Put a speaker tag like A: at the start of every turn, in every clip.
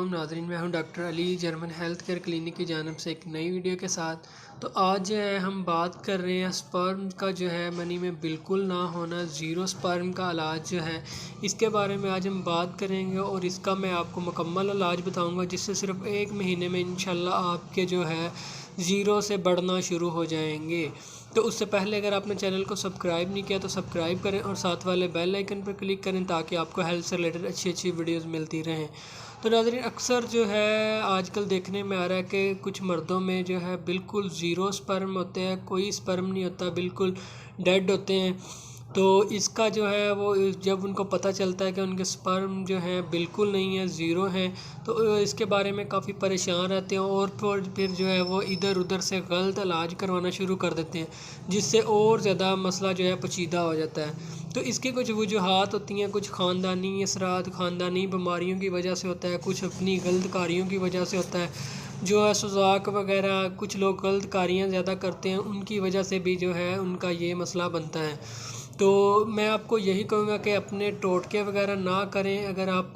A: वालेकुम नाज़रीन, मैं हूं doctor Ali German health care clinic की जानिब से एक नई वीडियो के साथ। तो आज जो है हम बात कर रहे हैं स्पर्म का जो है मनी में बिल्कुल ना होना, ज़ीरो स्पर्म का इलाज जो है इसके बारे में आज हम बात करेंगे और इसका मैं आपको मुकम्मल इलाज बताऊंगा, जिससे सिर्फ 1 महीने में इंशाल्लाह आपके जो है ज़ीरो से बढ़ना शुरू हो जाएंगे। तो उससे पहले अगर आपने चैनल को सब्सक्राइब नहीं किया तो सब्सक्राइब करें और साथ वाले बेल आइकन पर क्लिक करें ताकि आपको हेल्थ से रिलेटेड अच्छी अच्छी वीडियोस मिलती रहें। तो नाज़रीन, अक्सर जो है आजकल देखने में आ रहा है कि कुछ मर्दों में जो है बिल्कुल ज़ीरो स्पर्म होते हैं, कोई स्पर्म नहीं होता, बिल्कुल डेड होते हैं। तो इसका जो है वो जब उनको पता चलता है कि उनके स्पर्म जो हैं बिल्कुल नहीं है, ज़ीरो हैं, तो इसके बारे में काफ़ी परेशान रहते हैं और फिर जो है वो इधर उधर से गलत इलाज करवाना शुरू कर देते हैं, जिससे और ज़्यादा मसला जो है पेचीदा हो जाता है। तो इसकी कुछ वजूहात होती हैं, कुछ ख़ानदानी असरात, ख़ानदानी बीमारियों की वजह से होता है, कुछ अपनी गलत कारियों की वजह से होता है, जो है सुजाक वगैरह कुछ लोग गलत कारियाँ ज़्यादा करते हैं, उनकी वजह से भी जो है उनका ये मसला बनता है। तो मैं आपको यही कहूँगा कि अपने टोटके वगैरह ना करें। अगर आप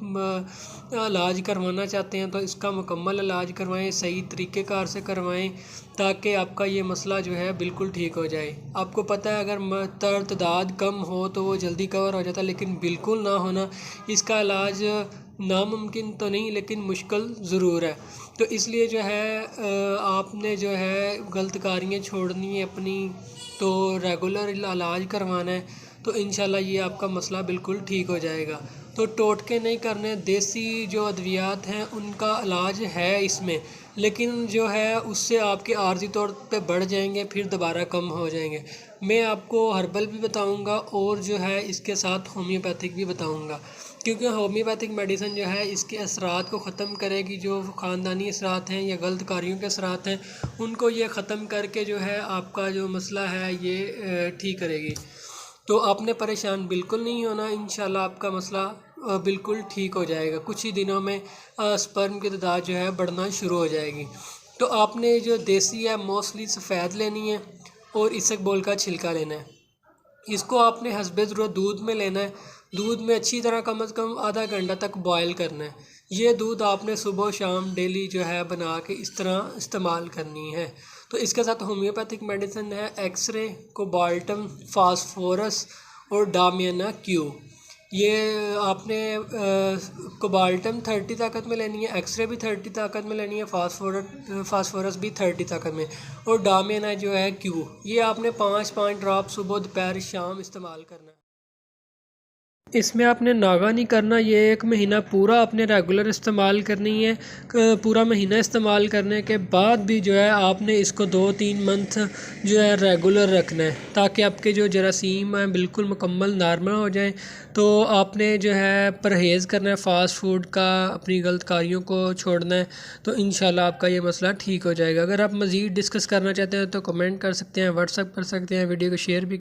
A: इलाज करवाना चाहते हैं तो इसका मुकम्मल इलाज करवाएं, सही तरीक़ेकार से करवाएं, ताकि आपका ये मसला जो है बिल्कुल ठीक हो जाए। आपको पता है अगर तादाद कम हो तो वो जल्दी कवर हो जाता है, लेकिन बिल्कुल ना होना, इसका इलाज नामुमकिन तो नहीं लेकिन मुश्किल ज़रूर है। तो इसलिए जो है आपने जो है गलत कारियाँ छोड़नी है अपनी, तो रेगुलर इलाज करवाना है, तो इंशाल्लाह ये आपका मसला बिल्कुल ठीक हो जाएगा। तो टोटके नहीं करने, देसी जो अद्वियात हैं उनका इलाज है इसमें, लेकिन जो है उससे आपके आर्जी तौर पे बढ़ जाएंगे, फिर दोबारा कम हो जाएंगे। मैं आपको हर्बल भी बताऊंगा और जो है इसके साथ होम्योपैथिक भी बताऊंगा, क्योंकि होम्योपैथिक मेडिसिन जो है इसके असरात को ख़त्म करेगी, जो ख़ानदानी असरात हैं या गलत कारियों के असरात हैं उनको ये ख़त्म करके जो है आपका जो मसला है ये ठीक करेगी। तो आपने परेशान बिल्कुल नहीं होना, इंशाल्लाह आपका मसला बिल्कुल ठीक हो जाएगा। कुछ ही दिनों में स्पर्म की तादाद जो है बढ़ना शुरू हो जाएगी। तो आपने जो देसी है मोस्टली सफ़ेद लेनी है और इसबगोल का छिलका लेना है। इसको आपने हस्बे ज़रूरत दूध में लेना है। दूध में अच्छी तरह कम से कम आधा घंटा तक बॉयल करना है। ये दूध आपने सुबह शाम डेली जो है बना के इस तरह इस्तेमाल करनी है। तो इसके साथ होम्योपैथिक मेडिसिन है एक्सरे, कोबाल्टम, फास्फोरस और डामियाना क्यू। ये आपने कोबाल्टम 30 ताकत में लेनी है, एक्सरे भी 30 ताकत में लेनी है, फास्फोरस भी 30 ताकत में, और डामियाना जो है क्यू, ये आपने 5-5 ड्रॉप सुबह दोपहर शाम इस्तेमाल करना है। इसमें आपने नागा नहीं करना, ये 1 महीना पूरा आपने रेगुलर इस्तेमाल करनी है। पूरा महीना इस्तेमाल करने के बाद भी जो है आपने इसको 2-3 मंथ जो है रेगुलर रखना है, ताकि आपके जो जरासीम हैं बिल्कुल मुकम्मल नॉर्मल हो जाएं। तो आपने जो है परहेज़ करना है फास्ट फूड का, अपनी गलत कारियों को छोड़ना है, तो इंशाल्लाह आपका ये मसला ठीक हो जाएगा। अगर आप मज़ीद डिस्कस करना चाहते हैं तो कमेंट कर सकते हैं, व्हाट्सअप कर सकते हैं, वीडियो को शेयर भी